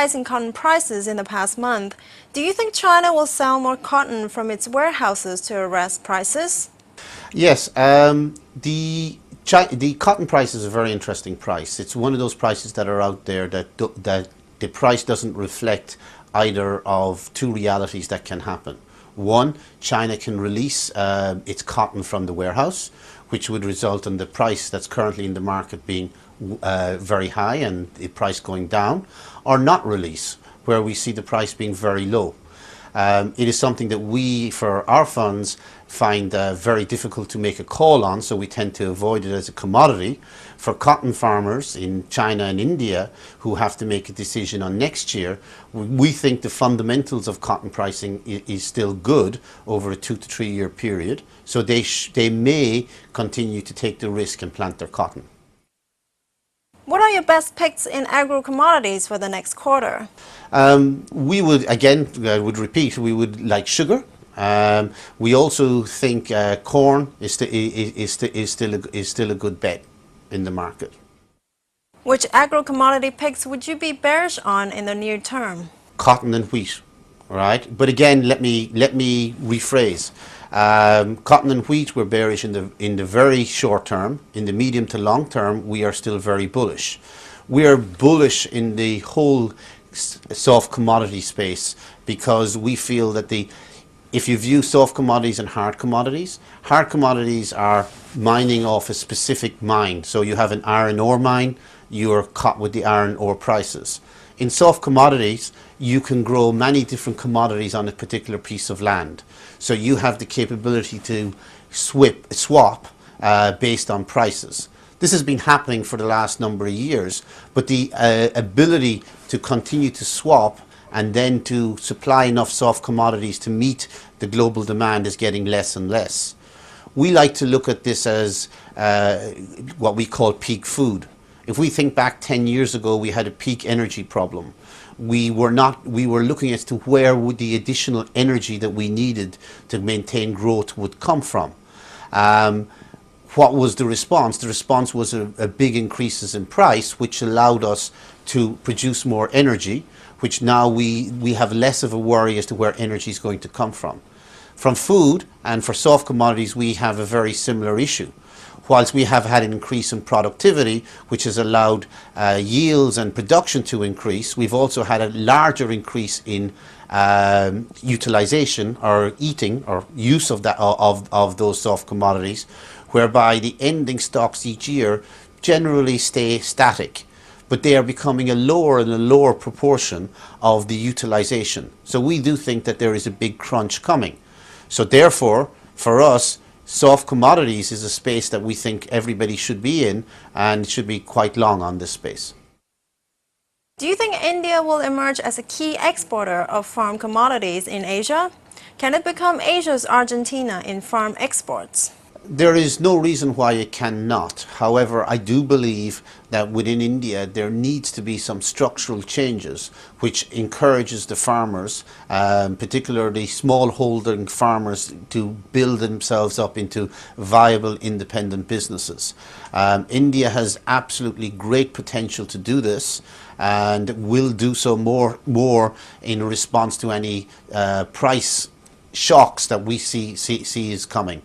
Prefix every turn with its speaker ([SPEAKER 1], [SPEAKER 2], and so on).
[SPEAKER 1] rise in cotton prices in the past month, do you think China will sell more cotton from its warehouses to arrest prices?
[SPEAKER 2] Yes, the cotton price is a very interesting price. It's one of those prices that are out there that the price doesn't reflect either of two realities that can happen. One, China can release its cotton from the warehouse, which would result in the price that's currently in the market being very high and the price going down, or not release, where we see the price being very low. It is something that we, for our funds, find very difficult to make a call on, so we tend to avoid it as a commodity. For cotton farmers in China and India who have to make a decision on next year, we think the fundamentals of cotton pricing is still good over a 2 to 3 year period, so they may continue to take the risk and plant their cotton.
[SPEAKER 1] What are your best picks in agro-commodities for the next quarter?
[SPEAKER 2] We would, again, I would repeat, we would like sugar. We also think corn is still a good bet in the market.
[SPEAKER 1] Which agro-commodity picks would you be bearish on in the near term?
[SPEAKER 2] Cotton and wheat, right? But again, let me rephrase. Cotton and wheat, we're bearish in the very short term. In the medium to long term, we are still very bullish. We are bullish in the whole soft commodity space because we feel that if you view soft commodities and hard commodities are mining off a specific mine. So you have an iron ore mine, you are caught with the iron ore prices. In soft commodities, you can grow many different commodities on a particular piece of land. So you have the capability to swap based on prices. This has been happening for the last number of years, but the ability to continue to swap and then to supply enough soft commodities to meet the global demand is getting less and less. We like to look at this as what we call peak food. If we think back 10 years ago, we had a peak energy problem. We were looking as to where would the additional energy that we needed to maintain growth would come from. What was the response? The response was a big increases in price, which allowed us to produce more energy, which now we have less of a worry as to where energy is going to come from. From food and for soft commodities, we have a very similar issue. Whilst we have had an increase in productivity, which has allowed yields and production to increase, we've also had a larger increase in utilization or eating or use of those soft commodities, whereby the ending stocks each year generally stay static, but they are becoming a lower and a lower proportion of the utilization. So we do think that there is a big crunch coming. So therefore, for us, soft commodities is a space that we think everybody should be in and should be quite long on this space.
[SPEAKER 1] Do you think India will emerge as a key exporter of farm commodities in Asia? Can it become Asia's Argentina in farm exports?
[SPEAKER 2] There is no reason why it cannot. However, I do believe that within India there needs to be some structural changes which encourages the farmers, particularly small-holding farmers, to build themselves up into viable independent businesses. India has absolutely great potential to do this and will do so more in response to any price shocks that we see is coming.